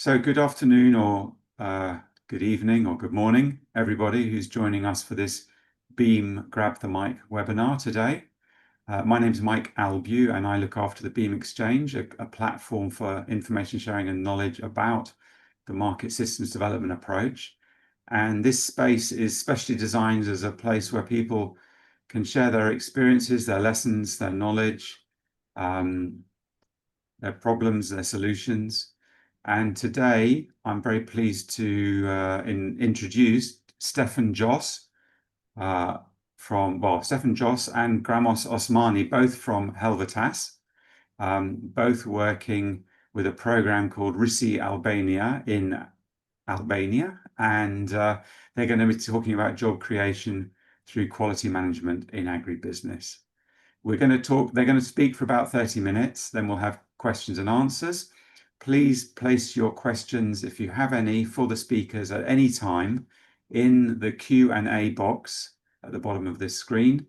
So good afternoon or good evening or good morning, everybody who's joining us for this Beam Grab the Mic webinar today. My name is Mike Albu and I look after the Beam Exchange, a platform for information sharing and knowledge about the market systems development approach. And this space is specially designed as a place where people can share their experiences, their lessons, their knowledge, their problems, their solutions. And today, I'm very pleased to introduce Stephan Joss Stephan Joss and Gramos Osmani, both from Helvetas, both working with a program called RisiAlbania in Albania, and they're going to be talking about job creation through quality management in agribusiness. They're going to speak for about 30 minutes, then we'll have questions and answers. Please place your questions, if you have any, for the speakers at any time in the Q&A box at the bottom of this screen.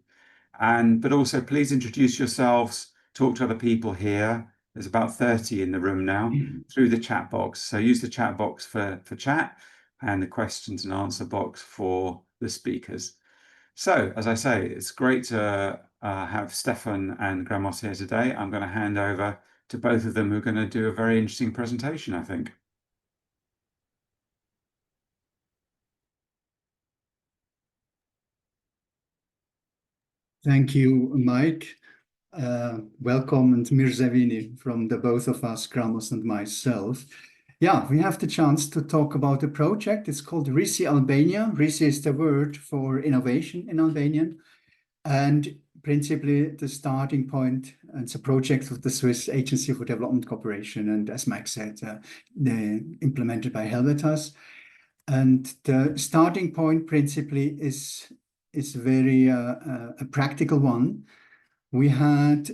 But also please introduce yourselves, talk to other people here. There's about 30 in the room now through the chat box. So use the chat box for chat and the questions and answer box for the speakers. So, as I say, it's great to have Stephan and Gramos here today. I'm going to hand over to both of them, who are going to do a very interesting presentation, I think. Thank you, Mike. Welcome, and Mirzavini from the both of us, Gramos and myself. Yeah, we have the chance to talk about a project. It's called RisiAlbania. Risi is the word for innovation in Albanian. And principally, the starting point, and it's a project of the Swiss Agency for Development Cooperation. And as Mike said, implemented by Helvetas. And the starting point principally is very a practical one. We had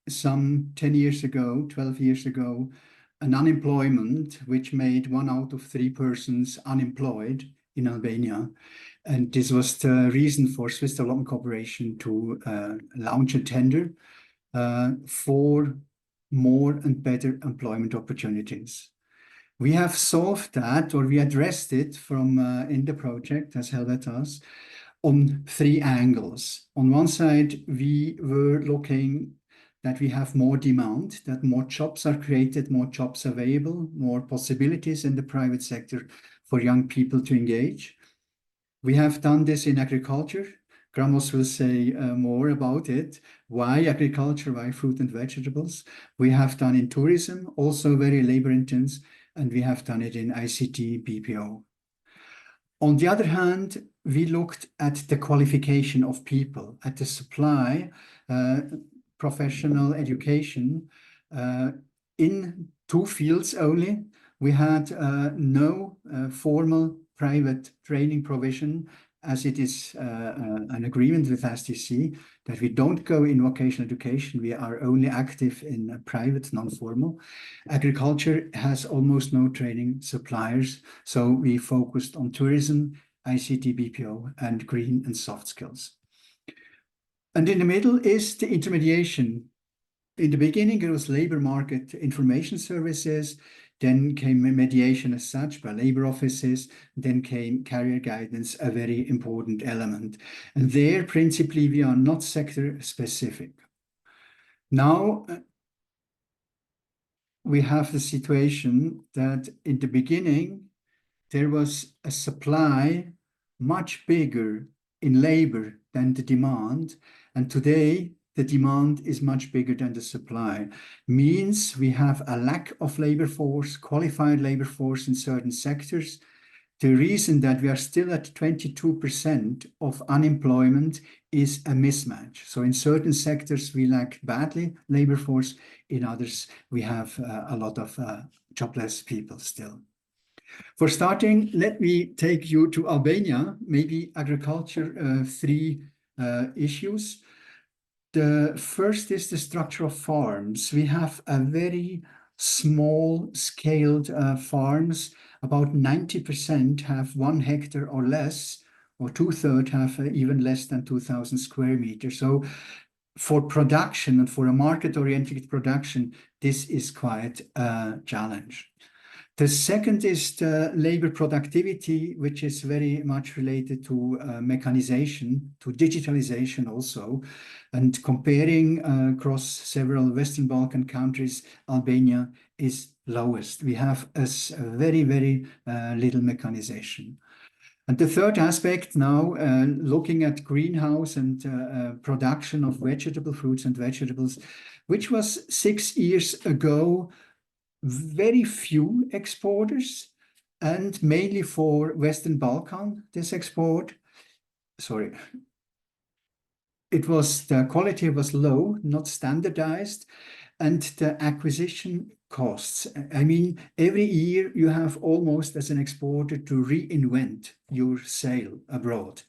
some 10 years ago, 12 years ago, an unemployment which made 1 out of 3 persons unemployed in Albania. And this was the reason for Swiss Development Corporation to launch a tender for more and better employment opportunities. We have solved that, or we addressed it from in the project as Helvetas on 3 angles. On one side, we were looking that we have more demand, that more jobs are created, more jobs available, more possibilities in the private sector for young people to engage. We have done this in agriculture. Gramos will say more about it. Why agriculture? Why fruit and vegetables? We have done in tourism, also very labor intense, and we have done it in ICT, BPO. On the other hand, we looked at the qualification of people, at the supply, professional education, in 2 fields only. We had no formal private training provision, as it is an agreement with SDC, that we don't go in vocational education. We are only active in private, non-formal. Agriculture has almost no training suppliers, so we focused on tourism, ICT, BPO, and green and soft skills. And in the middle is the intermediation. In the beginning, it was labor market information services, then came mediation as such by labor offices, then came career guidance, a very important element. And there, principally, we are not sector specific. Now, we have the situation that in the beginning, there was a supply much bigger in labor than the demand. And today, the demand is much bigger than the supply. Means we have a lack of labor force, qualified labor force in certain sectors. The reason that we are still at 22% of unemployment is a mismatch. So in certain sectors, we lack badly labor force. In others, we have a lot of jobless people still. For starting, let me take you to Albania, maybe agriculture, 3 issues. The first is the structure of farms. We have a very small scaled farms. About 90% have 1 hectare or less, or 2/3 have even less than 2,000 square meters. So for production and for a market-oriented production, this is quite a challenge. The second is the labor productivity, which is very much related to mechanization, to digitalization also. And comparing across several Western Balkan countries, Albania is lowest. We have a very, very little mechanization. And the third aspect now, looking at greenhouse and production of vegetable fruits and vegetables, which was 6 years ago, very few exporters, and mainly for Western Balkan, this export. Sorry. The quality was low, not standardized, and the acquisition costs. I mean, every year you have almost as an exporter to reinvent your sale abroad.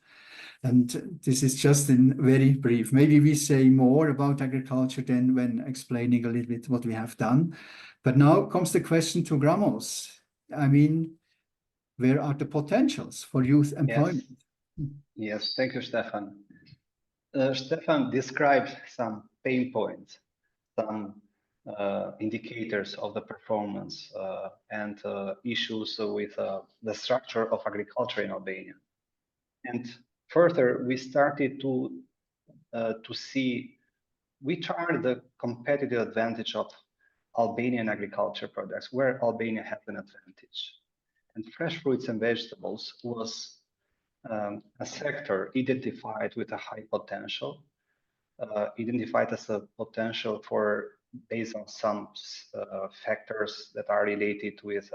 And this is just in very brief. Maybe we say more about agriculture than when explaining a little bit what we have done. But now comes the question to Gramos. I mean, where are the potentials for youth employment? Yes, thank you, Stephan. Stephan described some pain points, some indicators of the performance and issues with the structure of agriculture in Albania. And further, we started to see which are the competitive advantage of Albanian agriculture products, where Albania has an advantage. And fresh fruits and vegetables was a sector identified with a high potential, identified as a potential based on some factors that are related with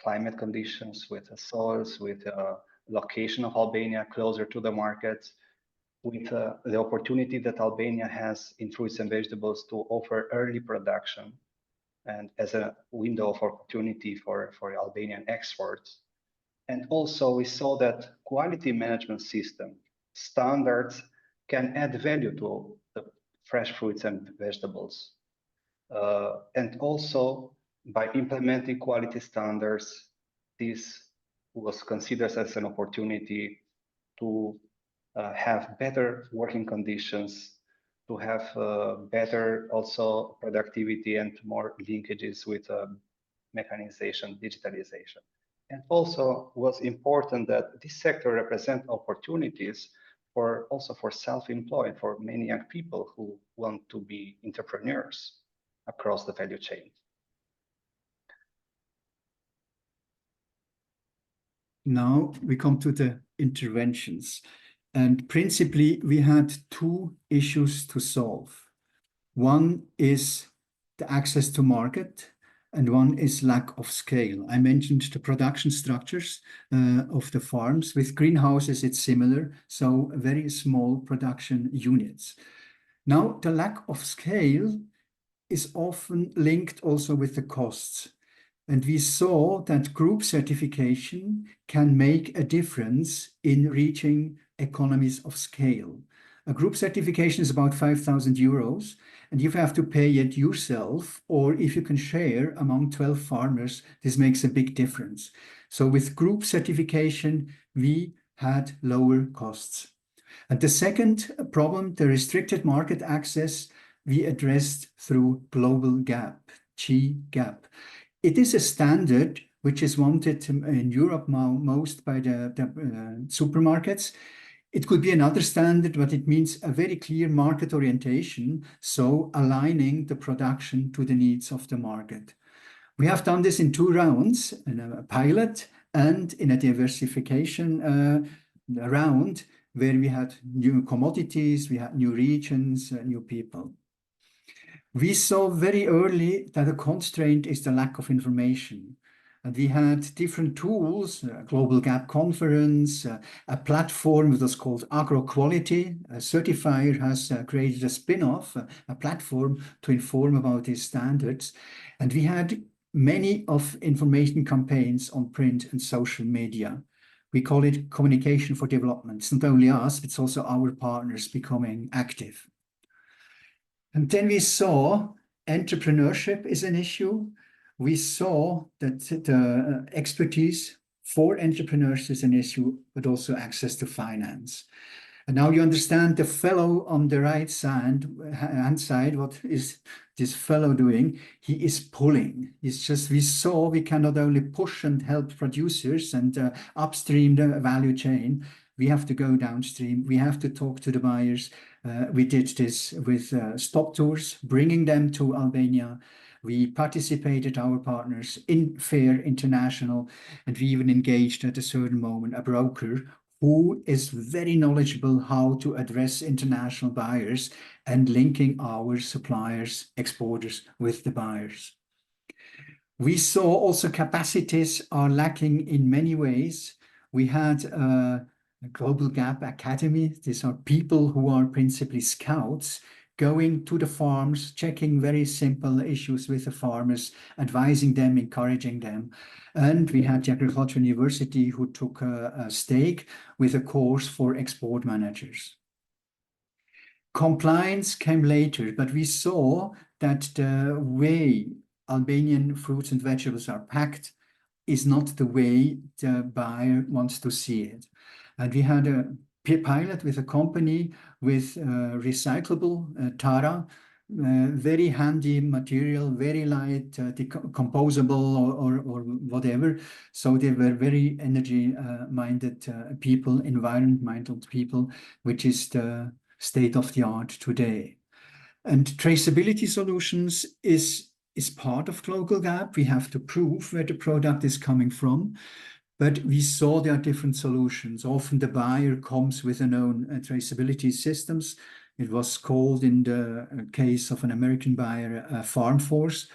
climate conditions, with soils, with location of Albania closer to the markets, with the opportunity that Albania has in fruits and vegetables to offer early production and as a window of opportunity for Albanian exports. And also we saw that quality management system standards can add value to the fresh fruits and vegetables. And also by implementing quality standards, this was considered as an opportunity to have better working conditions, to have better also productivity and more linkages with mechanization, digitalization. And also was important that this sector represents opportunities for self-employed, for many young people who want to be entrepreneurs across the value chain. Now we come to the interventions. And principally, we had two issues to solve. One is the access to market, and one is lack of scale. I mentioned the production structures of the farms. With greenhouses, it's similar, so very small production units. Now, the lack of scale is often linked also with the costs. And we saw that group certification can make a difference in reaching economies of scale. A group certification is about 5,000 euros, and you have to pay it yourself, or if you can share among 12 farmers, this makes a big difference. So with group certification, we had lower costs. And the second problem, the restricted market access, we addressed through global GAP, G-GAP. It is a standard which is wanted in Europe now most by the supermarkets. It could be another standard, but it means a very clear market orientation, so aligning the production to the needs of the market. We have done this in 2 rounds, in a pilot and in a diversification round, where we had new commodities, we had new regions, new people. We saw very early that a constraint is the lack of information. And we had different tools, a Global Gap Conference, a platform that was called AgroQuality. A certifier has created a spin-off, a platform to inform about these standards. And we had many of information campaigns on print and social media. We call it communication for development. It's not only us, it's also our partners becoming active. And then we saw entrepreneurship is an issue. We saw that the expertise for entrepreneurs is an issue, but also access to finance. And now you understand the fellow on the right hand side, what is this fellow doing? He is pulling. It's just, we can not only push and help producers and upstream the value chain, we have to go downstream. We have to talk to the buyers. We did this with stop tours, bringing them to Albania. We participated, our partners, in Fair International, and we even engaged at a certain moment a broker who is very knowledgeable how to address international buyers and linking our suppliers, exporters with the buyers. We saw also capacities are lacking in many ways. We had a Global Gap Academy. These are people who are principally scouts going to the farms, checking very simple issues with the farmers, advising them, encouraging them. And we had the Agriculture University who took a stake with a course for export managers. Compliance came later, but we saw that the way Albanian fruits and vegetables are packed is not the way the buyer wants to see it. And we had a pilot with a company with recyclable Tara, very handy material, very light, decomposable or whatever. So they were very energy-minded people, environment-minded people, which is the state of the art today. And traceability solutions is part of Global Gap. We have to prove where the product is coming from. But we saw there are different solutions. Often the buyer comes with their own traceability systems. It was called, in the case of an American buyer, Farm Force.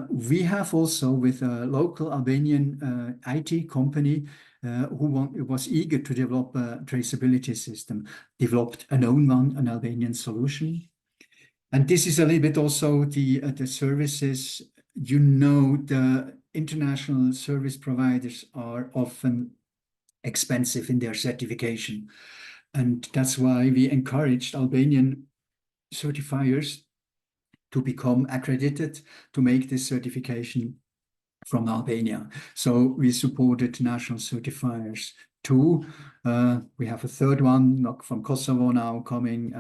We have also, with a local Albanian IT company who was eager to develop a traceability system, developed an own one, an Albanian solution. And this is a little bit also the services. You know, the international service providers are often expensive in their certification. And that's why we encouraged Albanian certifiers to become accredited to make this certification from Albania. So we supported national certifiers too. We have a third one from Kosovo now coming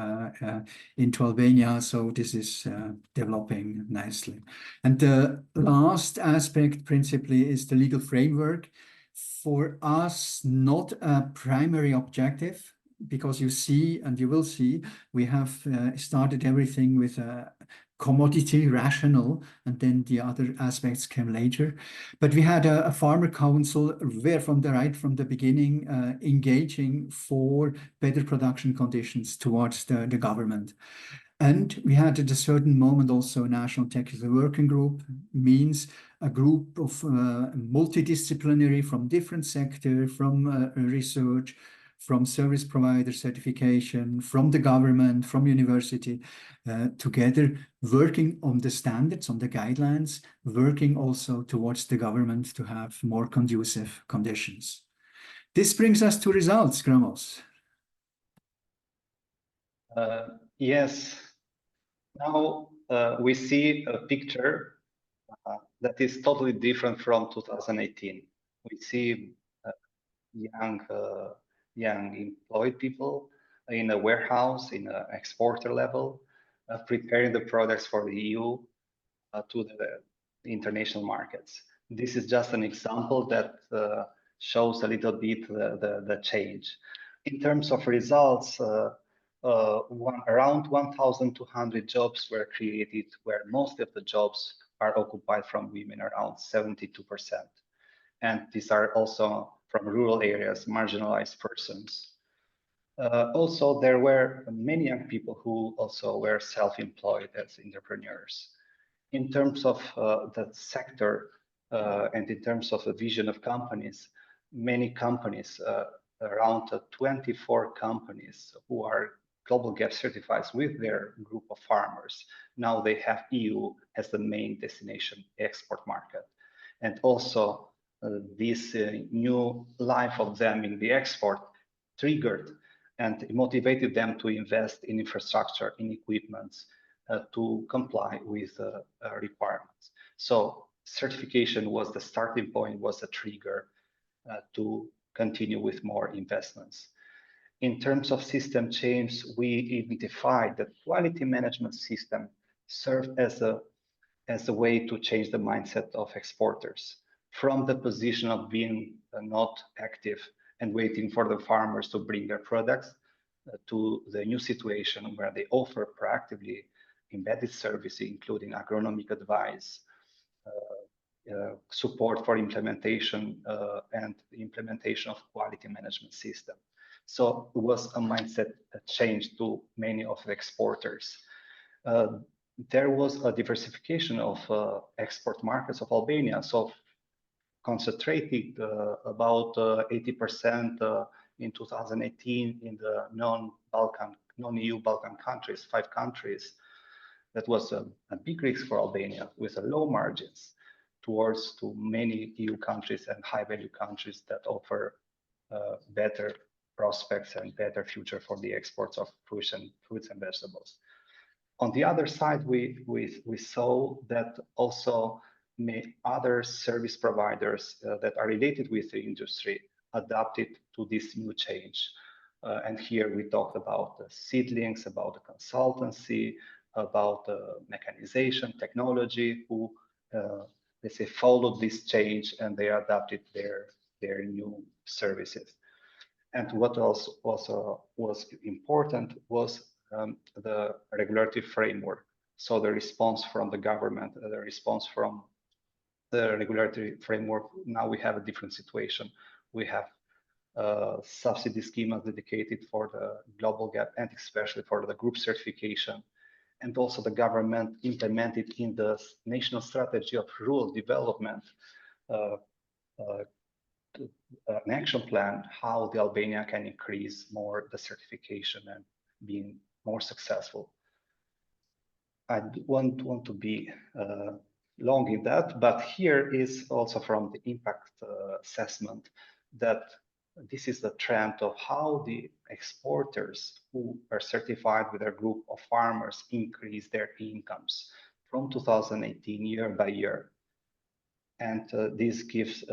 into Albania. So this is developing nicely. And the last aspect principally is the legal framework. For us, not a primary objective, because you see, and you will see, we have started everything with a commodity rational, and then the other aspects came later. But we had a farmer council where from the beginning engaging for better production conditions towards the government. And we had at a certain moment also a national technical working group, means a group of multidisciplinary from different sectors, from research, from service provider certification, from the government, from university, together working on the standards, on the guidelines, working also towards the government to have more conducive conditions. This brings us to results, Gramos. Yes. Now we see a picture that is totally different from 2018. We see young employed people in a warehouse, in an exporter level, preparing the products for the EU to the international markets. This is just an example that shows a little bit the change. In terms of results, around 1,200 jobs were created, where most of the jobs are occupied from women, around 72%. And these are also from rural areas, marginalized persons. Also, there were many young people who also were self-employed as entrepreneurs. In terms of the sector and in terms of the vision of companies, many companies, around 24 companies who are Global Gap certified with their group of farmers. Now they have EU as the main destination export market. And also this new life of them in the export triggered and motivated them to invest in infrastructure, in equipments, to comply with requirements. So certification was the starting point, was a trigger to continue with more investments. in terms of system change, we identified that quality management system served as a way to change the mindset of exporters from the position of being not active and waiting for the farmers to bring their products to the new situation where they offer proactively embedded services, including agronomic advice, support for implementation and the implementation of quality management system. So it was a mindset change to many of the exporters. There was a diversification of export markets of Albania. So concentrated about 80% in 2018 in the non-EU Balkan countries, 5 countries. That was a big risk for Albania with low margins towards to many EU countries and high-value countries that offer better prospects and better future for the exports of fruits and vegetables. On the other side, we saw that also other service providers that are related with the industry adapted to this new change. And here we talked about the seedlings, about the consultancy, about mechanization, technology, who let's say followed this change and they adapted their new services. And what else was important was the regulatory framework. So the response from the government, the response from the regulatory framework, now we have a different situation. We have subsidy schemas dedicated for the global gap and especially for the group certification. And also the government implemented in the national strategy of rural development an action plan how the Albania can increase more the certification and being more successful. I don't want to be long in that, but here is also from the impact assessment that this is the trend of how the exporters who are certified with a group of farmers increase their incomes from 2018 year by year. And this gives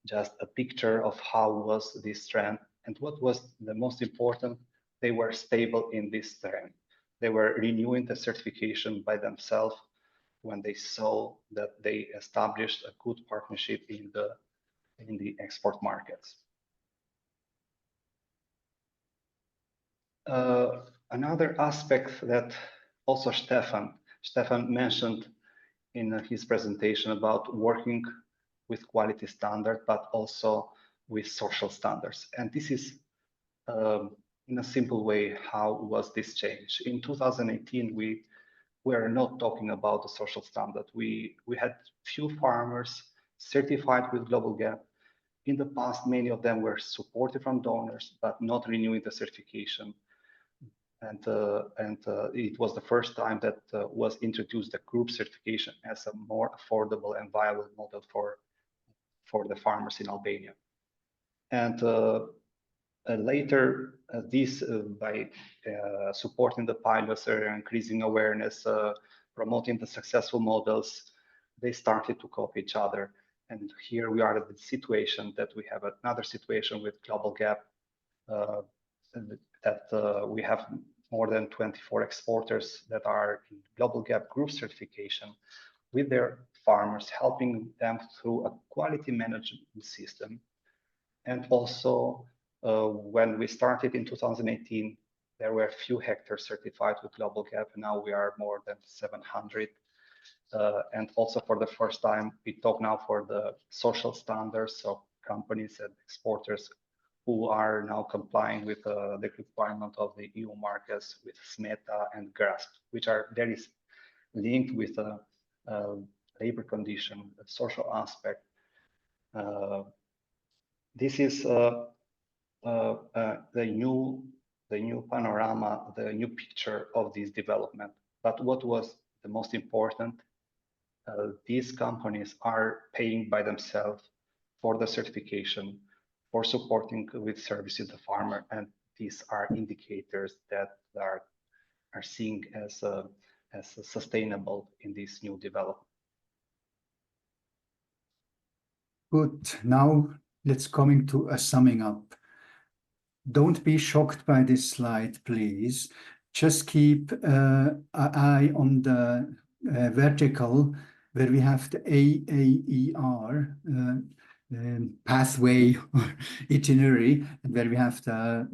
just a picture of how was this trend. And what was the most important, they were stable in this trend. They were renewing the certification by themselves when they saw that they established a good partnership in the export markets. Another aspect that also Stephan mentioned in his presentation about working with quality standard, but also with social standards. And this is in a simple way, how was this change? In 2018, we were not talking about the social standard. We had few farmers certified with Global Gap. In the past, many of them were supported from donors, but not renewing the certification. And it was the first time that was introduced the group certification as a more affordable and viable model for the farmers in Albania. And later, this by supporting the pilots, increasing awareness, promoting the successful models, they started to copy each other. And here we are at the situation that we have another situation with Global Gap, that we have more than 24 exporters that are in Global Gap group certification with their farmers, helping them through a quality management system. And also, when we started in 2018, there were a few hectares certified with Global Gap. Now we are more than 700. And also for the first time, we talk now for the social standards, so companies and exporters who are now complying with the requirement of the EU markets with SMETA and GRASP, which are very linked with the labor condition, the social aspect. This is the new panorama, the new picture of this development. But what was the most important? These companies are paying by themselves for the certification, for supporting with services the farmer, and these are indicators that are seen as sustainable in this new development. Good. Now let's come into a summing up. Don't be shocked by this slide, please. Just keep an eye on the vertical where we have the AAER pathway or itinerary, and where we have the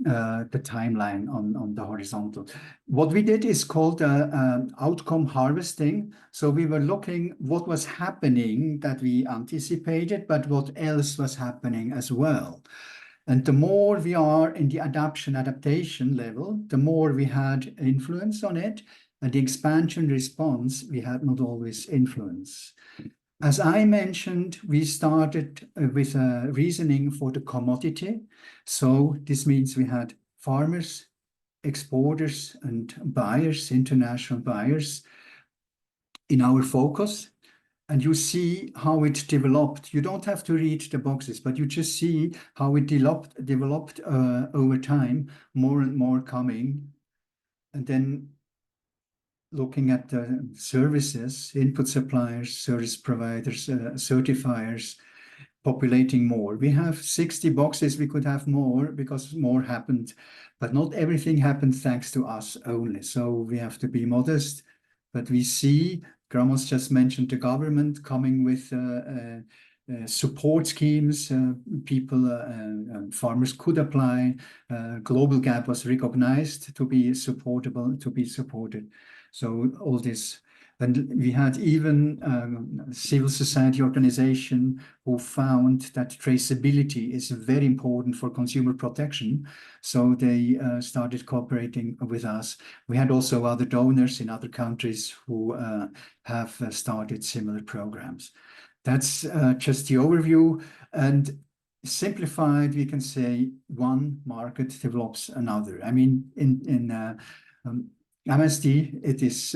timeline on the horizontal. What we did is called outcome harvesting. So we were looking what was happening that we anticipated, but what else was happening as well. And the more we are in the adaptation level, the more we had influence on it, and the expansion response, we had not always influence. As I mentioned, we started with a reasoning for the commodity. So this means we had farmers, exporters, and buyers, international buyers, in our focus. And you see how it developed. You don't have to read the boxes, but you just see how it developed over time, more and more coming. And then looking at the services, input suppliers, service providers, certifiers, populating more. We have 60 boxes. We could have more because more happened, but not everything happened thanks to us only. So we have to be modest, but we see, Gramos just mentioned the government coming with support schemes. Farmers could apply. Global gap was recognized to be supportable, to be supported. So all this, and we had even civil society organization who found that traceability is very important for consumer protection. So they started cooperating with us. We had also other donors in other countries who have started similar programs. That's just the overview. And simplified, we can say one market develops another. I mean, in MSD, it is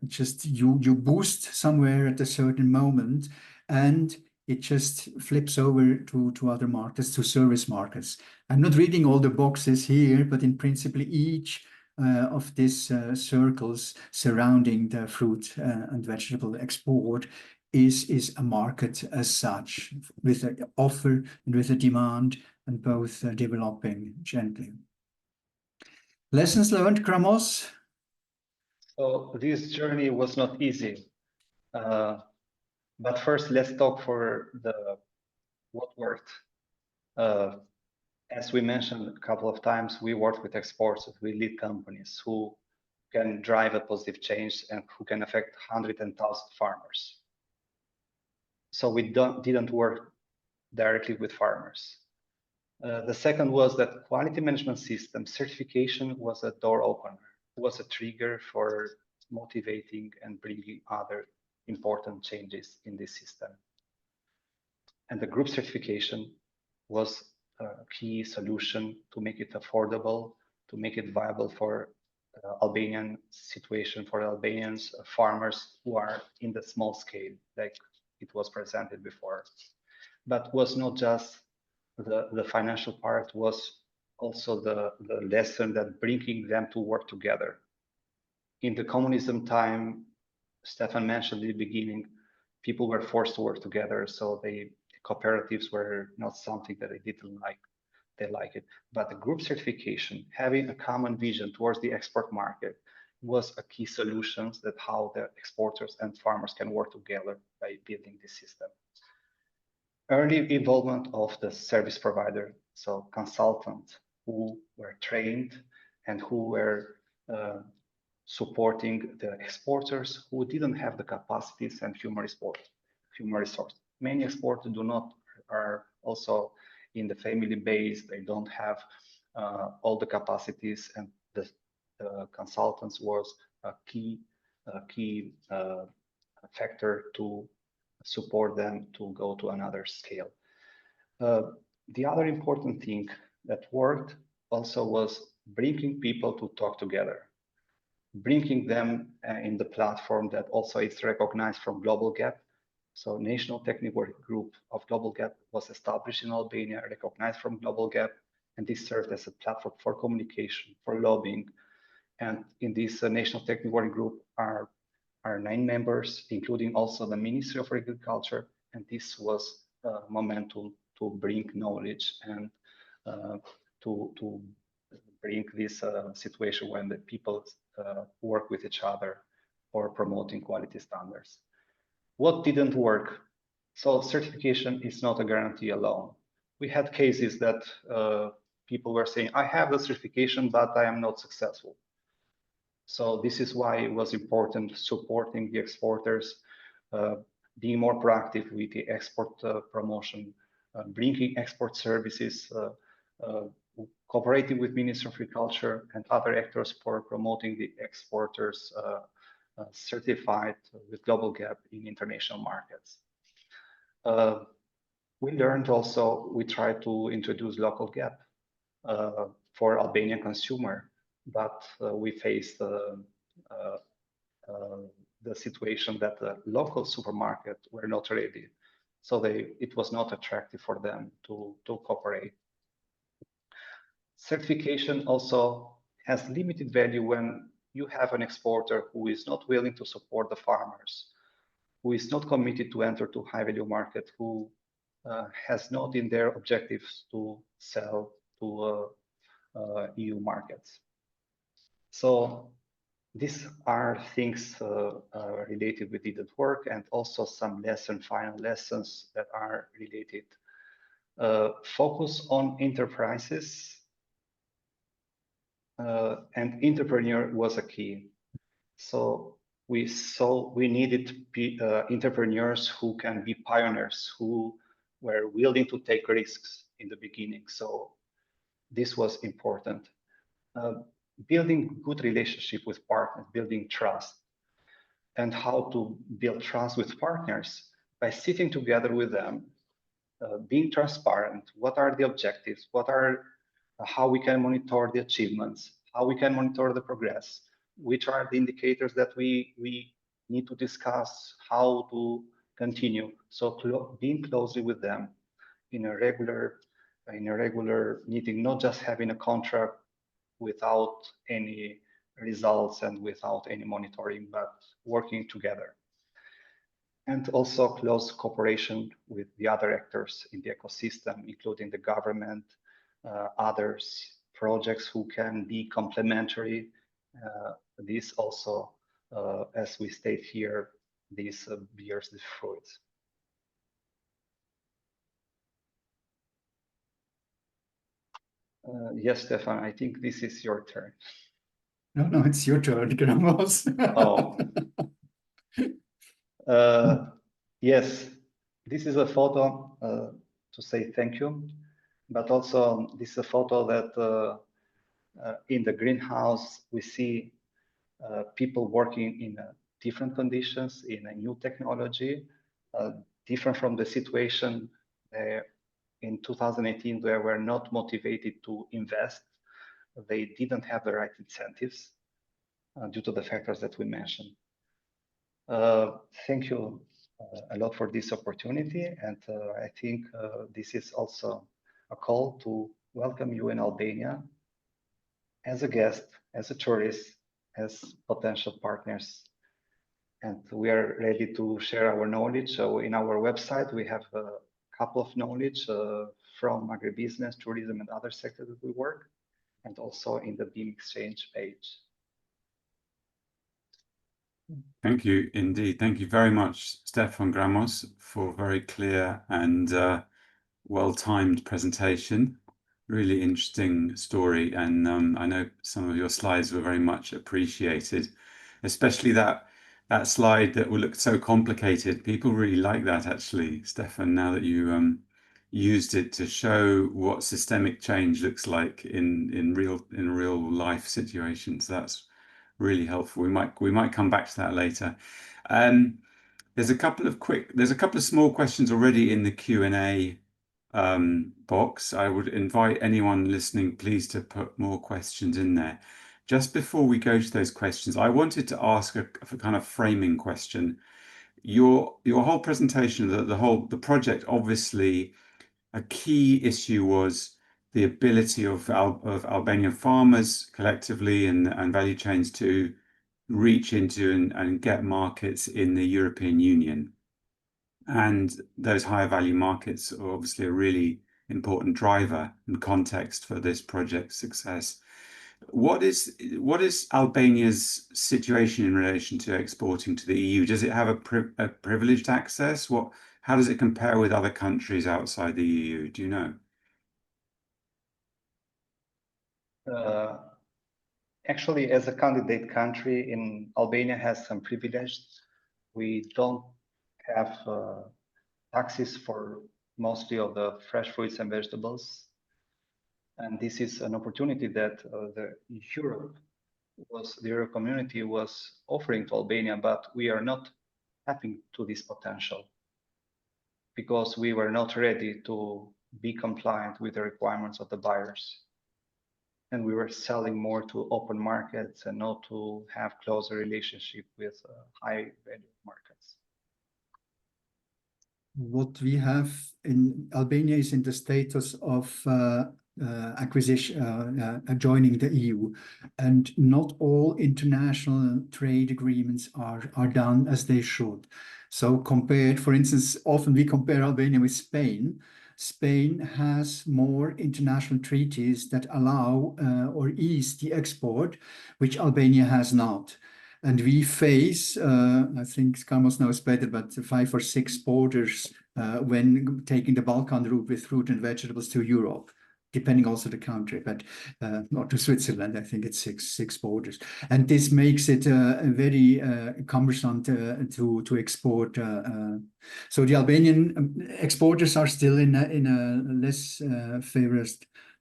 just you boost somewhere at a certain moment, and it just flips over to other markets, to service markets. I'm not reading all the boxes here, but in principle, each of these circles surrounding the fruit and vegetable export is a market as such, with an offer and with a demand, and both developing gently. Lessons learned, Gramos? So this journey was not easy. But first, let's talk for what worked. As we mentioned a couple of times, we work with exporters, we lead companies who can drive a positive change and who can affect hundreds and thousands of farmers. So we didn't work directly with farmers. The second was that quality management system certification was a door opener, was a trigger for motivating and bringing other important changes in this system. And the group certification was a key solution to make it affordable, to make it viable for Albanian situation, for Albanians, farmers who are in the small scale, like it was presented before. But was not just the financial part, was also the lesson that bringing them to work together. In the communism time, Stephan mentioned in the beginning, people were forced to work together, so cooperatives were not something that they didn't like. They like it. But the group certification, having a common vision towards the export market, was a key solution that how the exporters and farmers can work together by building this system. Early involvement of the service provider, so consultants who were trained and who were supporting the exporters who didn't have the capacities and human resource. Many exporters are also in the family base. They don't have all the capacities, and the consultants was a key factor to support them to go to another scale. The other important thing that worked also was bringing people to talk together, bringing them in the platform that also is recognized from Global Gap. So National Technical Working Group of Global Gap was established in Albania, recognized from Global Gap, and this served as a platform for communication, for lobbying. And in this National Technical Working Group are 9 members, including also the Ministry of Agriculture, and this was a momentum to bring knowledge and to bring this situation when the people work with each other for promoting quality standards. What didn't work? So certification is not a guarantee alone. We had cases that people were saying, I have the certification, but I am not successful. So this is why it was important supporting the exporters, being more proactive with the export promotion, bringing export services, cooperating with Ministry of Agriculture and other actors for promoting the exporters certified with global gap in international markets. We learned also, we tried to introduce local gap for Albanian consumer, but we faced the situation that the local supermarket were not ready. So it was not attractive for them to cooperate. Certification also has limited value when you have an exporter who is not willing to support the farmers, who is not committed to enter to high value market, who has not in their objectives to sell to EU markets. So these are things related with didn't work, and also some final lessons that are related. Focus on enterprises and entrepreneur was a key. So we needed entrepreneurs who can be pioneers, who were willing to take risks in the beginning. So this was important. Building good relationship with partners, building trust, and how to build trust with partners by sitting together with them, being transparent. What are the objectives? How we can monitor the achievements? How we can monitor the progress? Which are the indicators that we need to discuss? How to continue? So being closely with them in a regular meeting, not just having a contract without any results and without any monitoring, but working together. And also close cooperation with the other actors in the ecosystem, including the government, others, projects who can be complementary. This also, as we state here, this bears the fruits. Yes, Stephan, I think this is your turn. No, it's your turn, Gramos. Oh. Yes, this is a photo to say thank you, but also this is a photo that in the greenhouse we see people working in different conditions, in a new technology, different from the situation in 2018, they were not motivated to invest. They didn't have the right incentives due to the factors that we mentioned. Thank you a lot for this opportunity. And I think this is also a call to welcome you in Albania as a guest, as a tourist, as potential partners. And we are ready to share our knowledge. So in our website, we have a couple of knowledge from agribusiness, tourism, and other sectors that we work, and also in the BIM exchange page. Thank you indeed. Thank you very much, Stephan, Gramos, for a very clear and well-timed presentation. Really interesting story. And I know some of your slides were very much appreciated, especially that slide that will look so complicated. People really like that, actually, Stephan, now that you used it to show what systemic change looks like in real life situations. That's really helpful. We might come back to that later. There's a couple of small questions already in the Q&A box. I would invite anyone listening, please, to put more questions in there. Just before we go to those questions, I wanted to ask a kind of framing question. Your whole presentation, the project, obviously, a key issue was the ability of Albanian farmers collectively and value chains to reach into and get markets in the European Union. And those higher value markets are obviously a really important driver and context for this project's success. What is Albania's situation in relation to exporting to the EU? Does it have a privileged access? How does it compare with other countries outside the EU? Do you know? Actually, as a candidate country, Albania has some privileges. We don't have taxes for mostly of the fresh fruits and vegetables. And this is an opportunity that the Euro community was offering to Albania, but we are not tapping to this potential because we were not ready to be compliant with the requirements of the buyers. And we were selling more to open markets and not to have closer relationship with high value markets. What we have in Albania is in the status of joining the EU, and not all international trade agreements are done as they should. So compared, for instance, often we compare Albania with Spain. Spain has more international treaties that allow or ease the export, which Albania has not. And we face, I think Gramos knows better, but 5 or 6 borders when taking the Balkan route with fruit and vegetables to Europe, depending also the country, but not to Switzerland. I think it's six borders, and this makes it very cumbersome to export. So the Albanian exporters are still in a less favored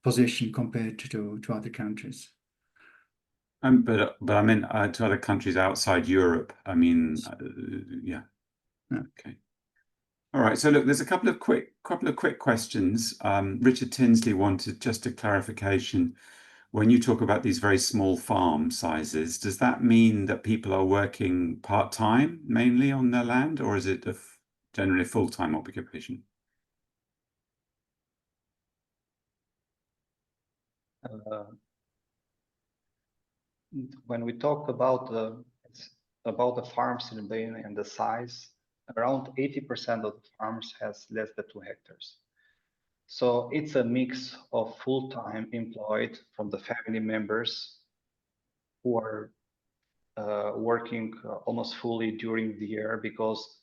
position compared to other countries. But I mean to other countries outside Europe. I mean, yeah. Okay. All right. So look, there's a couple of quick questions. Richard Tinsley wanted just a clarification. When you talk about these very small farm sizes, does that mean that people are working part-time mainly on their land, or is it generally a full-time occupation? When we talk about the farms in Albania and the size, around 80% of the farms has less than 2 hectares. So it's a mix of full-time employed from the family members who are working almost fully during the year, because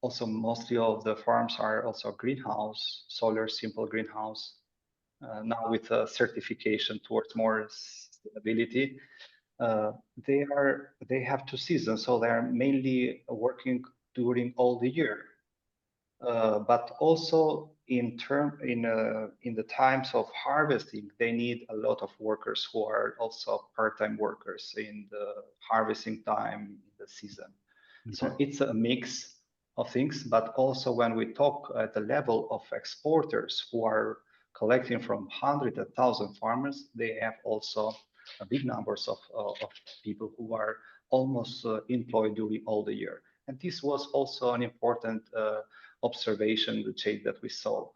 also mostly of the farms are also greenhouse, solar simple greenhouse, now with a certification towards more sustainability. They have 2 seasons, so they are mainly working during all the year. But also in the times of harvesting, they need a lot of workers who are also part-time workers in the harvesting time in the season. Okay. So it's a mix of things, but also when we talk at the level of exporters who are collecting from 100 to 1,000 farmers, they have also a big numbers of people who are almost employed during all the year. And this was also an important observation, the change that we saw.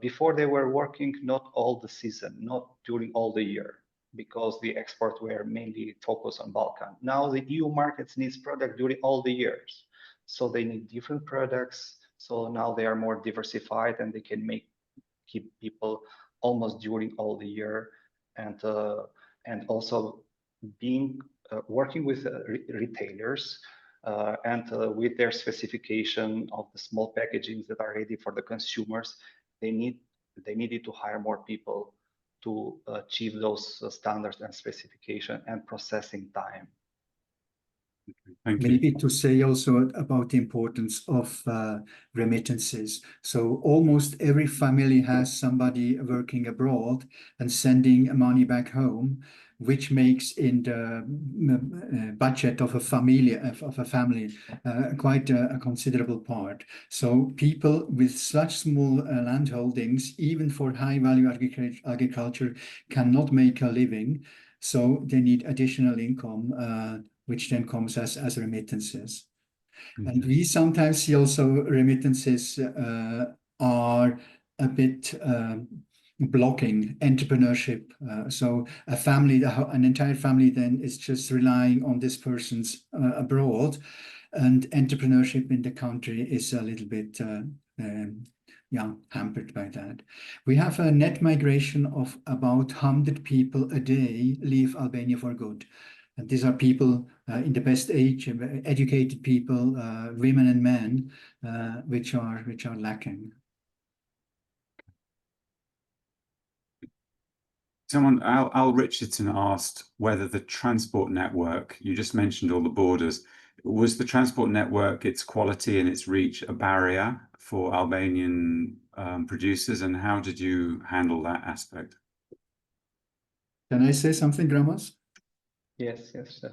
Before they were working not all the season, not during all the year, because the export were mainly focused on Balkan. Now the EU markets needs product during all the years. So they need different products. So now they are more diversified and they can keep people almost during all the year. And also working with retailers and with their specification of the small packagings that are ready for the consumers, they needed to hire more people to achieve those standards and specification and processing time. Thank you. Maybe to say also about the importance of remittances. So almost every family has somebody working abroad and sending money back home, which makes in the budget of a family quite a considerable part. So people with such small land holdings, even for high value agriculture, cannot make a living. So they need additional income, which then comes as remittances. Mm-hmm. And we sometimes see also remittances are a bit blocking entrepreneurship. So a family, an entire family then is just relying on this person's abroad, and entrepreneurship in the country is a little bit yeah, hampered by that. We have a net migration of about 100 people a day leave Albania for good. And these are people in the best age, educated people, women and men, which are lacking. Someone, Al Richardson, asked whether the transport network, you just mentioned all the borders, was the transport network, its quality and its reach, a barrier for Albanian producers, and how did you handle that aspect? Can I say something, Gramos? Yes, yes.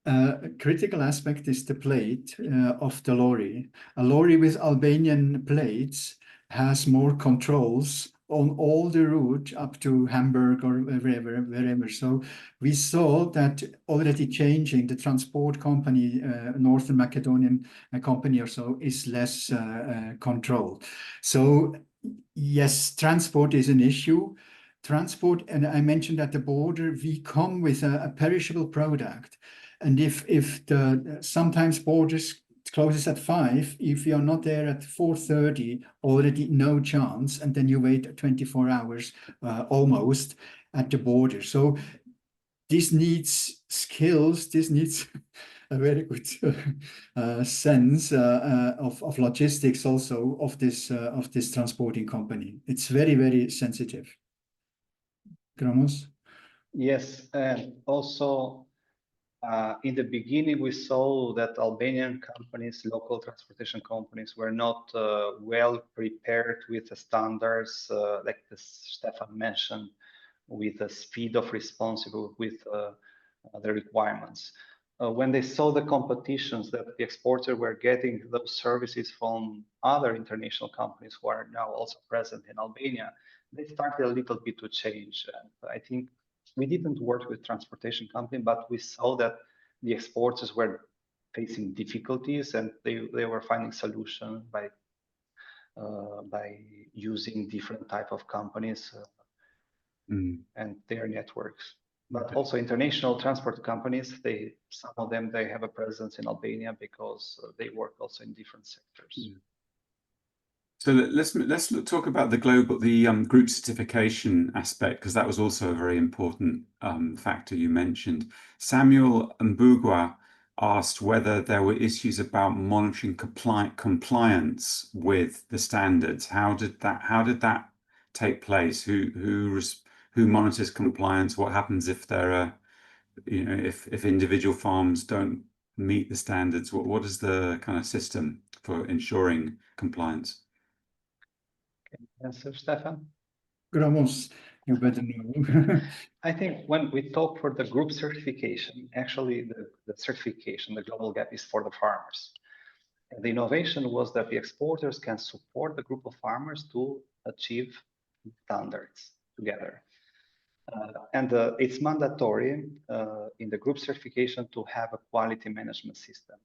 A critical aspect is the plate of the lorry. A lorry with Albanian plates has more controls on all the route up to Hamburg or wherever. So we saw that already changing. The transport company, Northern Macedonian company or so, is less controlled. So yes, transport is an issue. Transport, and I mentioned at the border, we come with a perishable product. And if the sometimes borders closes at 5, if you're not there at 4:30, already no chance, and then you wait 24 hours almost at the border. So this needs skills. This needs a very good sense of logistics also of this transporting company. It's very, very sensitive. Gramos? Yes, and also in the beginning, we saw that Albanian companies, local transportation companies, were not well prepared with the standards, like Stephan mentioned, with the speed of response with the requirements. When they saw the competitions that the exporters were getting those services from other international companies who are now also present in Albania, they started a little bit to change. And I think we didn't work with transportation company, but we saw that the exporters were facing difficulties and they were finding solutions by using different type of companies and their networks. But also international transport companies, some of them, they have a presence in Albania because they work also in different sectors. Yeah. So let's talk about the group certification aspect, because that was also a very important factor you mentioned. Samuel Mbugua asked whether there were issues about monitoring compliance with the standards. How did that take place? Who monitors compliance? What happens if there are, if individual farms don't meet the standards? What is the kind of system for ensuring compliance? Answer, Stephan? Gramos, you better know. I think when we talk for the group certification, actually the certification, the global gap is for the farmers. And the innovation was that the exporters can support the group of farmers to achieve standards together. And it's mandatory in the group certification to have a quality management system.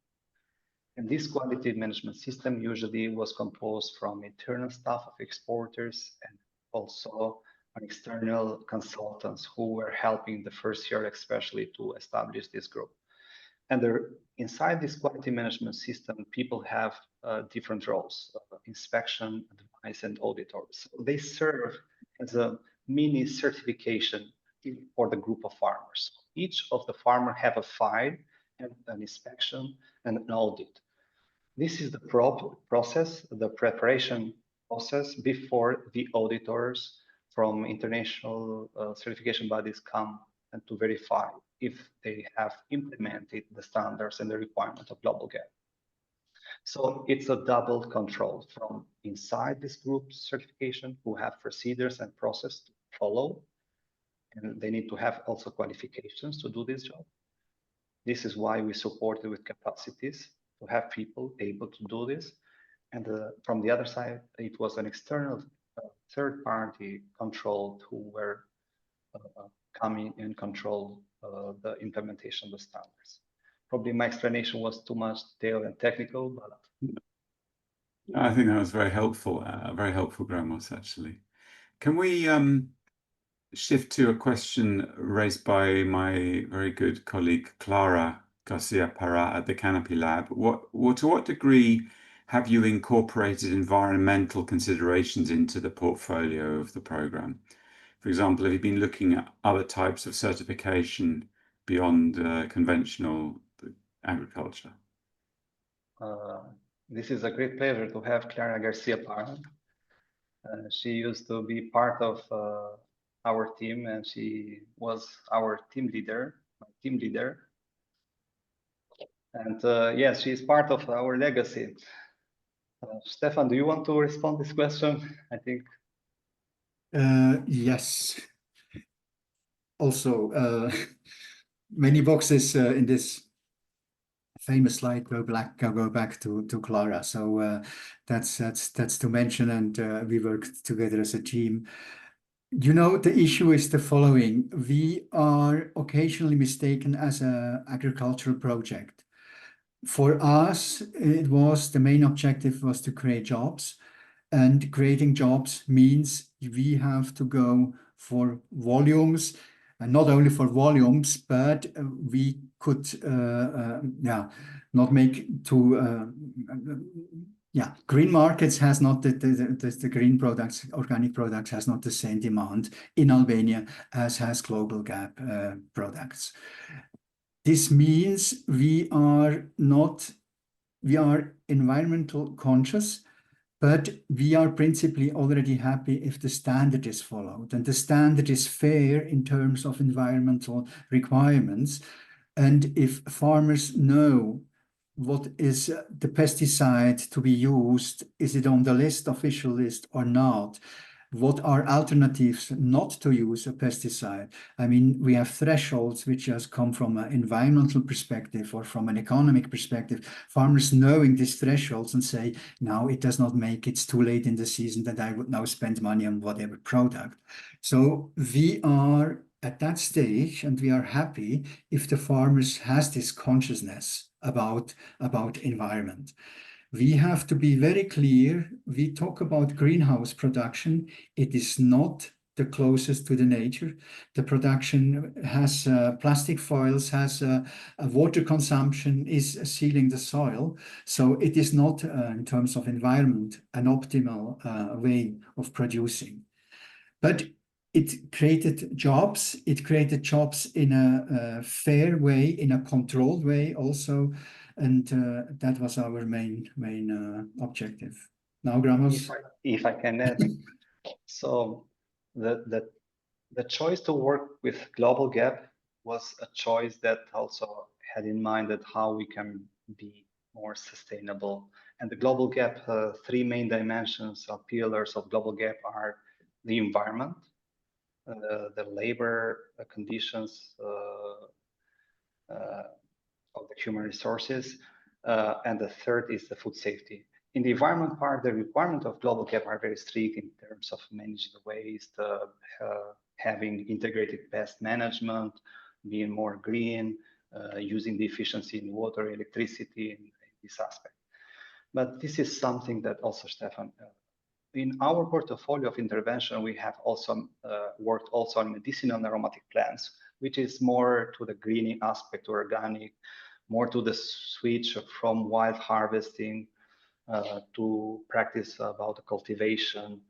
And this quality management system usually was composed from internal staff of exporters and also external consultants who were helping the first year especially to establish this group. And inside this quality management system, people have different roles: inspection, advice, and auditors. So they serve as a mini certification for the group of farmers. Each of the farmers have a file and an inspection and an audit. This is the process, the preparation process before the auditors from international certification bodies come and to verify if they have implemented the standards and the requirement of global gap. So it's a double control from inside this group certification, who have procedures and process to follow, and they need to have also qualifications to do this job. This is why we support it with capacities to have people able to do this. And from the other side, it was an external third party controlled who were coming and control the implementation of the standards. Probably my explanation was too much detailed and technical, but I think that was very helpful, Gramos, actually. Can we shift to a question raised by my very good colleague Clara Garcia Parra at the Canopy Lab? To what degree have you incorporated environmental considerations into the portfolio of the program? For example, have you been looking at other types of certification beyond conventional agriculture? This is a great pleasure to have Clara Garcia part. She used to be part of our team, and she was our team leader, my team leader. And yes, she is part of our legacy. Stephan, do you want to respond to this question? I think. Yes. Also, many boxes in this famous slide go back to Clara. So that's to mention, and we worked together as a team. You know, the issue is the following: we are occasionally mistaken as an agricultural project. For us, the main objective was to create jobs, and creating jobs means we have to go for volumes, and not only for volumes, but we could not make to green markets has not the green products, organic products has not the same demand in Albania as has global gap products. This means we are environmental conscious, but we are principally already happy if the standard is followed, and the standard is fair in terms of environmental requirements. And if farmers know what is the pesticide to be used, is it on the official list or not? What are alternatives not to use a pesticide? I mean, we have thresholds which just come from an environmental perspective or from an economic perspective. Farmers knowing these thresholds and say, now it does not make, it's too late in the season that I would now spend money on whatever product. So we are at that stage, and we are happy if the farmers has this consciousness about environment. We have to be very clear. We talk about greenhouse production. It is not the closest to the nature. The production has plastic foils, has a water consumption, is sealing the soil. So it is not, in terms of environment, an optimal way of producing. But it created jobs. It created jobs in a fair way, in a controlled way also. And that was our main objective. Now, Gramos. If I can add, so the choice to work with Global Gap was a choice that also had in mind that how we can be more sustainable. And the Global Gap, three main dimensions or pillars of Global Gap are the environment, the labor conditions of the human resources, and the third is the food safety. In the environment part, the requirements of Global Gap are very strict in terms of managing the waste, having integrated pest management, being more green, using the efficiency in water, electricity in this aspect. But this is something that also, Stephan, in our portfolio of intervention, we have also worked also on medicinal and aromatic plants, which is more to the greening aspect, to organic, more to the switch from wild harvesting to practice about the cultivation.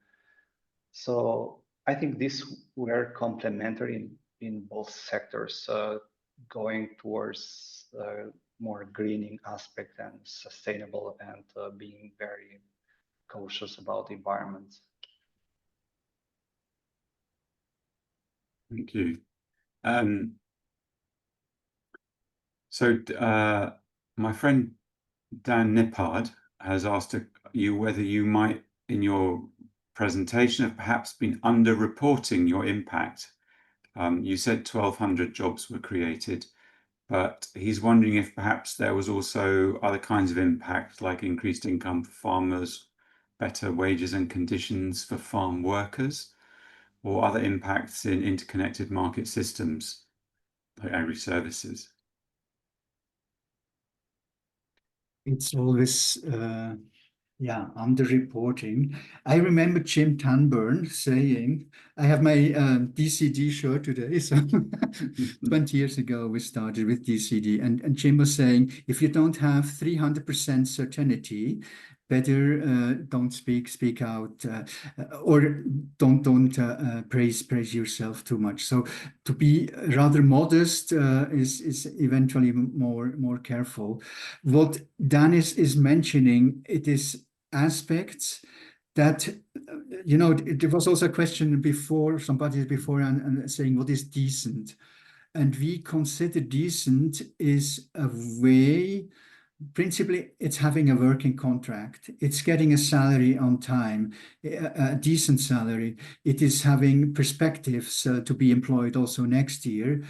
So I think these were complementary in both sectors, going towards more greening aspect and sustainable and being very cautious about the environment. Thank you. So my friend Dan Nippard has asked you whether you might, in your presentation, have perhaps been underreporting your impact. You said 1,200 jobs were created, but he's wondering if perhaps there was also other kinds of impact, like increased income for farmers, better wages and conditions for farm workers, or other impacts in interconnected market systems like agri-services. It's always underreporting. I remember Jim Tanburn saying, I have my DCD shirt today, so 20 years ago we started with DCD, and Jim was saying, if you don't have 300% certainty, better don't speak out, or don't praise yourself too much. So to be rather modest is eventually more careful. What Danis is mentioning, it is aspects that, there was also a question before, somebody before, and saying what is decent, and we consider decent is a way. Principally, it's having a working contract. It's getting a salary on time, a decent salary. It is having perspectives to be employed also next year.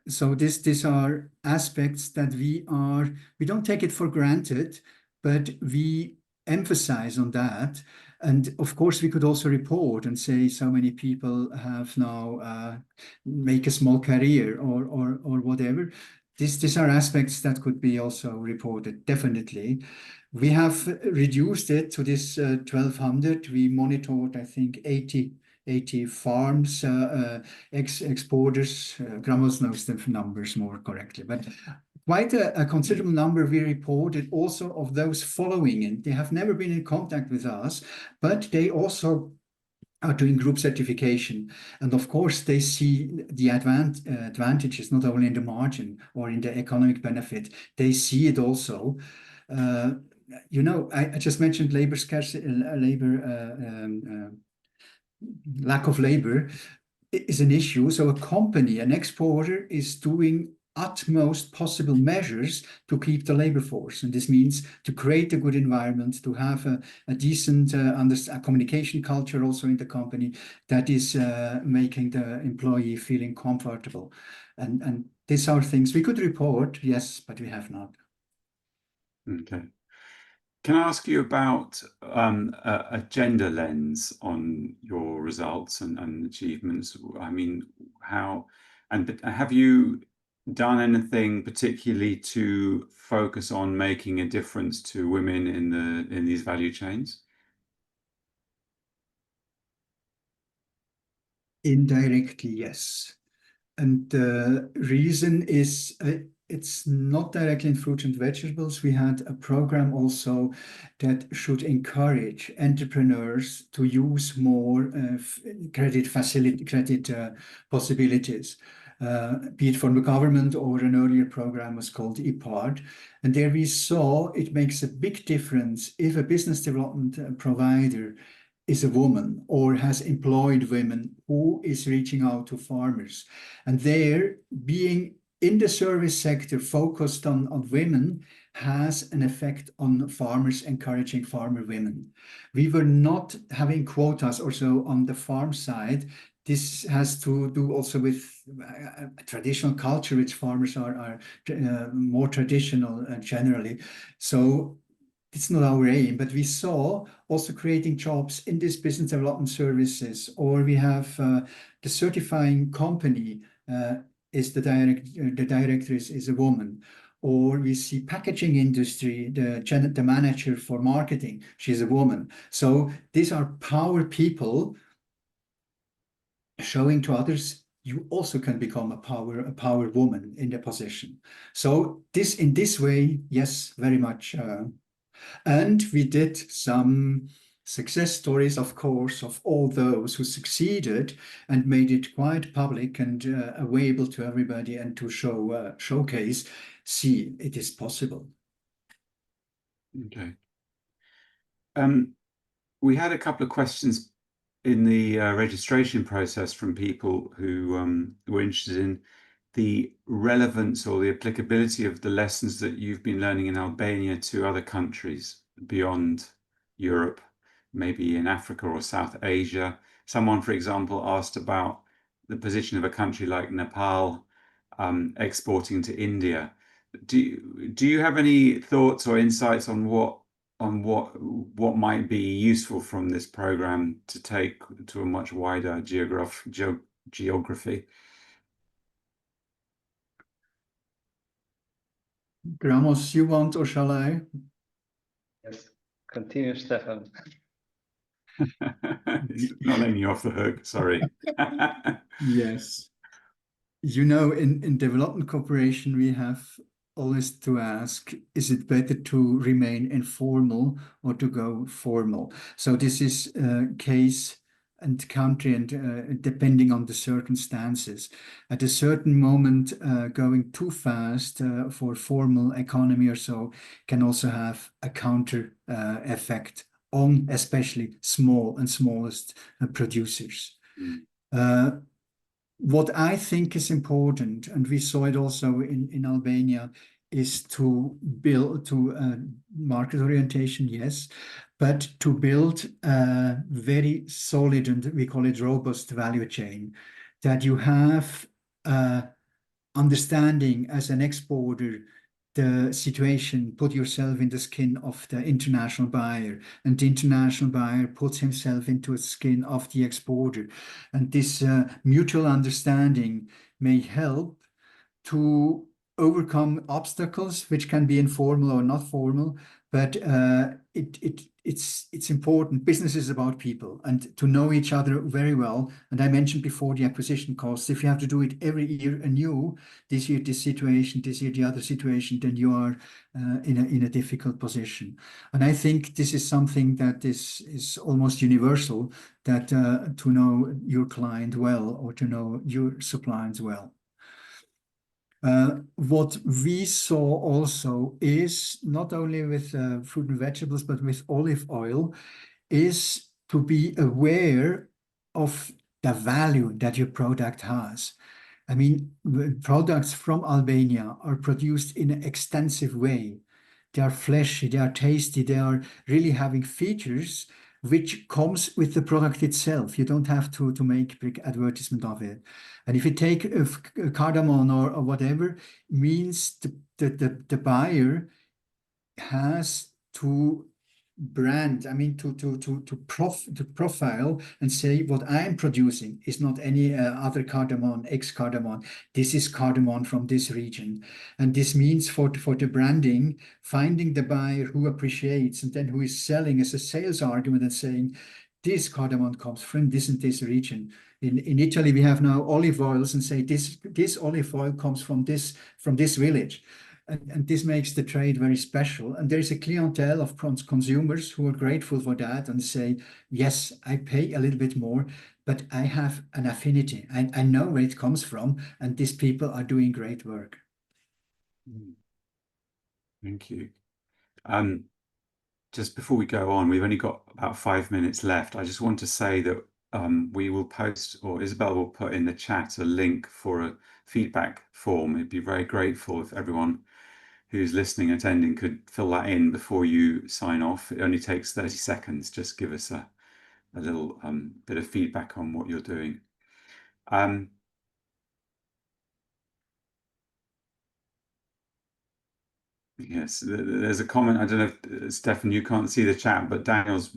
So these are aspects that we don't take it for granted, but we emphasize on that. And of course, we could also report and say so many people have now make a small career or whatever. These are aspects that could be also reported, definitely. We have reduced it to this 1,200. We monitored, I think, 80 farms, exporters. Gramos knows the numbers more correctly, but quite a considerable number we reported also of those following it. They have never been in contact with us, but they also are doing group certification. And of course, they see the advantages, not only in the margin or in the economic benefit, they see it also. I just mentioned labor scarcity, lack of labor is an issue. So a company, an exporter, is doing utmost possible measures to keep the labor force. And this means to create a good environment, to have a decent communication culture also in the company that is making the employee feeling comfortable. And these are things we could report, yes, but we have not. Okay. Can I ask you about a gender lens on your results and achievements? I mean, have you done anything particularly to focus on making a difference to women in these value chains? Indirectly, yes. And the reason is it's not directly in fruit and vegetables. We had a program also that should encourage entrepreneurs to use more credit possibilities, be it from the government or an earlier program was called IPARD. And there we saw it makes a big difference if a business development provider is a woman or has employed women who is reaching out to farmers. And there, being in the service sector focused on women has an effect on farmers, encouraging farmer women. We were not having quotas also on the farm side. This has to do also with a traditional culture, which farmers are more traditional generally. So it's not our aim, but we saw also creating jobs in this business development services, or we have the certifying company is the director is a woman, or we see packaging industry, the manager for marketing, she's a woman. So these are power people showing to others you also can become a power woman in the position. So in this way, yes, very much. And we did some success stories, of course, of all those who succeeded and made it quite public and available to everybody and to showcase, see, it is possible. Okay. We had a couple of questions in the registration process from people who were interested in the relevance or the applicability of the lessons that you've been learning in Albania to other countries beyond Europe, maybe in Africa or South Asia. Someone, for example, asked about the position of a country like Nepal exporting to India. Do you have any thoughts or insights on what might be useful from this program to take to a much wider geography? Gramos, you want or shall I? Yes, continue, Stephan. Not letting you off the hook, sorry. Yes. In development cooperation, we have always to ask, is it better to remain informal or to go formal? So this is case and country and depending on the circumstances. At a certain moment, going too fast for formal economy or so can also have a counter effect on especially small and smallest producers. What I think is important, and we saw it also in Albania, is to build to market orientation, yes, but to build a very solid and we call it robust value chain, that you have understanding as an exporter the situation, put yourself in the skin of the international buyer, and the international buyer puts himself into the skin of the exporter. And this mutual understanding may help to overcome obstacles, which can be informal or not formal, but it's important. Business is about people and to know each other very well. And I mentioned before the acquisition costs. If you have to do it every year anew, this year this situation, this year the other situation, then you are in a difficult position. And I think this is something that is almost universal, that to know your client well or to know your suppliers well. What we saw also is not only with fruit and vegetables, but with olive oil, is to be aware of the value that your product has. I mean, products from Albania are produced in an extensive way. They are fleshy, they are tasty, they are really having features which comes with the product itself. You don't have to make big advertisement of it. And if you take a cardamom or whatever, means the buyer has to brand, I mean, to profile and say what I'm producing is not any other cardamom, ex-cardamom. This is cardamom from this region. And this means for the branding, finding the buyer who appreciates and then who is selling as a sales argument and saying, this cardamom comes from this and this region. In Italy, we have now olive oils and say this olive oil comes from this village. And this makes the trade very special. And there's a clientele of consumers who are grateful for that and say, yes, I pay a little bit more, but I have an affinity. I know where it comes from, and these people are doing great work. Thank you. Just before we go on, we've only got about 5 minutes left. I just want to say that we will post, or Isabel will put in the chat, a link for a feedback form. It'd be very grateful if everyone who's listening, attending, could fill that in before you sign off. It only takes 30 seconds. Just give us a little bit of feedback on what you're doing. Yes, there's a comment. I don't know if, Stephan, you can't see the chat, but Daniel's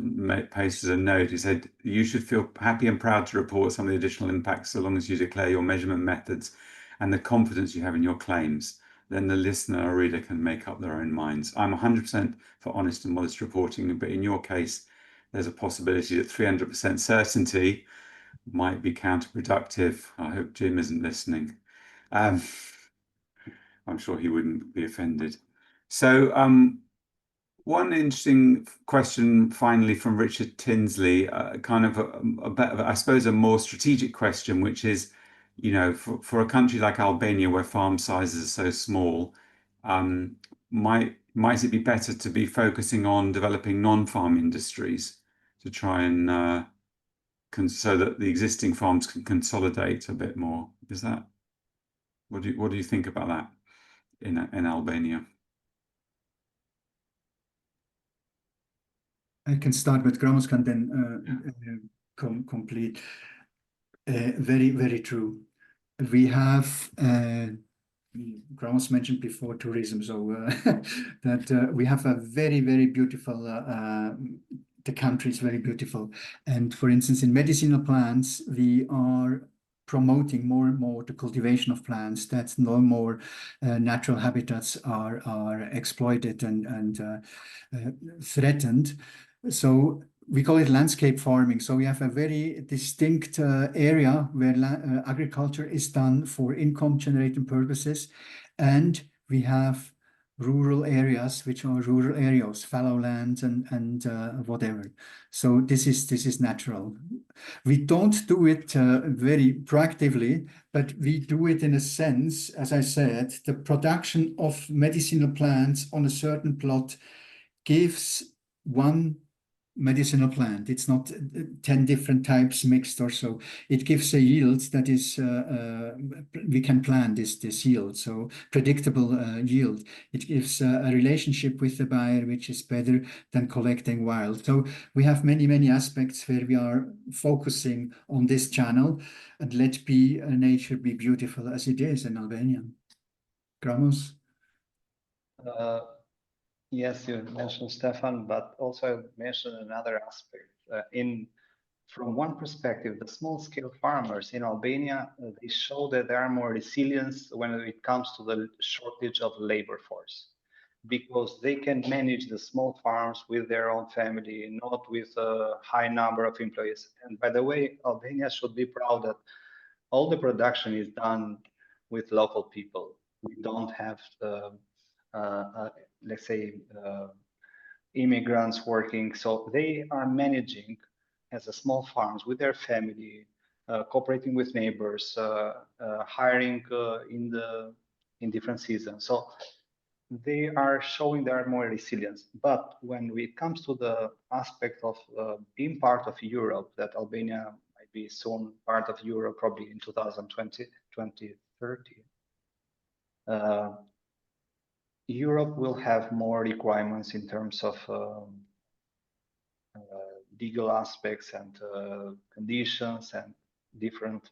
pasted a note. He said, you should feel happy and proud to report some of the additional impacts so long as you declare your measurement methods and the confidence you have in your claims. Then the listener or reader can make up their own minds. I'm 100% for honest and modest reporting, but in your case, there's a possibility that 300% certainty might be counterproductive. I hope Jim isn't listening. I'm sure he wouldn't be offended. So one interesting question finally from Richard Tinsley, kind of a bit of, I suppose, a more strategic question, which is, you know, for a country like Albania where farm sizes are so small, might it be better to be focusing on developing non-farm industries to try and so that the existing farms can consolidate a bit more? Is that, what do you think about that in Albania? I can start with Gramos can then complete. Very, very true. We have, Gramos mentioned before tourism, so that we have a very, very beautiful, the country is very beautiful. And for instance, in medicinal plants, we are promoting more and more the cultivation of plants that no more natural habitats are exploited and threatened. So we call it landscape farming. So we have a very distinct area where agriculture is done for income generating purposes. And we have rural areas, which are rural areas, fallow land and whatever. So this is natural. We don't do it very proactively, but we do it in a sense, as I said, the production of medicinal plants on a certain plot gives one medicinal plant. It's not 10 different types mixed or so. It gives a yield that is, we can plan this yield, so predictable yield. It gives a relationship with the buyer, which is better than collecting wild. So we have many aspects where we are focusing on this channel and let be nature be beautiful as it is in Albania. Gramos? Yes, you mentioned Stephan, but also mentioned another aspect. From one perspective, the small-scale farmers in Albania, they show that they are more resilient when it comes to the shortage of labor force, because they can manage the small farms with their own family, not with a high number of employees. And by the way, Albania should be proud that all the production is done with local people. We don't have let's say, immigrants working. So they are managing as a small farms with their family, cooperating with neighbors, hiring in different seasons. So they are showing they are more resilient. But when it comes to the aspect of being part of Europe, that Albania might be soon part of Europe, probably in 2020, 2030, Europe will have more requirements in terms of legal aspects and conditions and different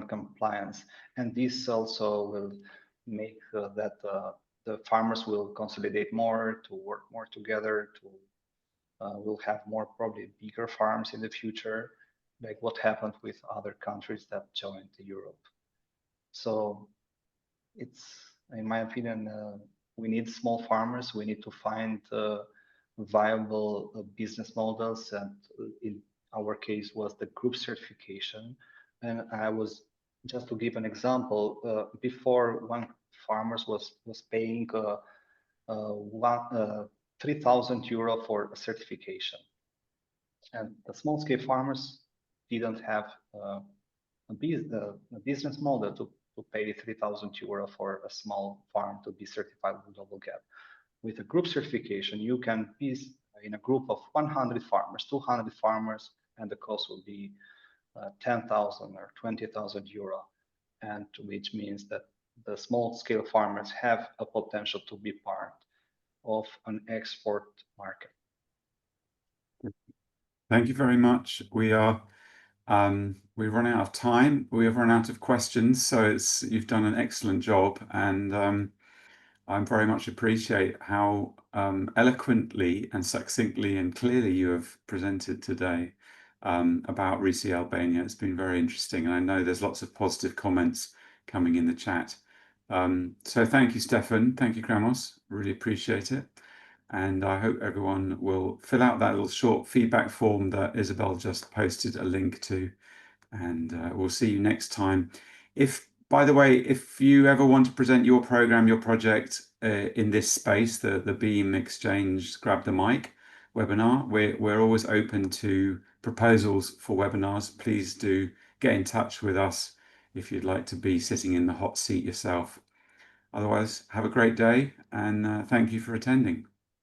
compliance, and this also will make that the farmers will consolidate more, to work more together, to will have more probably bigger farms in the future, like what happened with other countries that joined Europe. So it's, in my opinion, we need small farmers. We need to find viable business models, and in our case was the group certification. And I was, just to give an example, before one farmers was paying 3,000 euro for a certification, and the small scale farmers didn't have a business model to pay 3,000 euro for a small farm to be certified with Global Gap. With a group certification, you can be in a group of 100 farmers, 200 farmers, and the cost will be 10,000 or 20,000 euro, and which means that the small scale farmers have a potential to be part of an export market. Thank you very much. We've run out of time. We have run out of questions, so you've done an excellent job, and I very much appreciate how eloquently and succinctly and clearly you have presented today about RisiAlbania. It's been very interesting, and I know there's lots of positive comments coming in the chat. So thank you, Stephan. Thank you, Gramos. Really appreciate it. And I hope everyone will fill out that little short feedback form that Isabel just posted a link to. And we'll see you next time. By the way, if you ever want to present your program, your project in this space, the Beam Exchange Grab the Mic webinar, we're always open to proposals for webinars. Please do get in touch with us if you'd like to be sitting in the hot seat yourself. Otherwise, have a great day, and thank you for attending.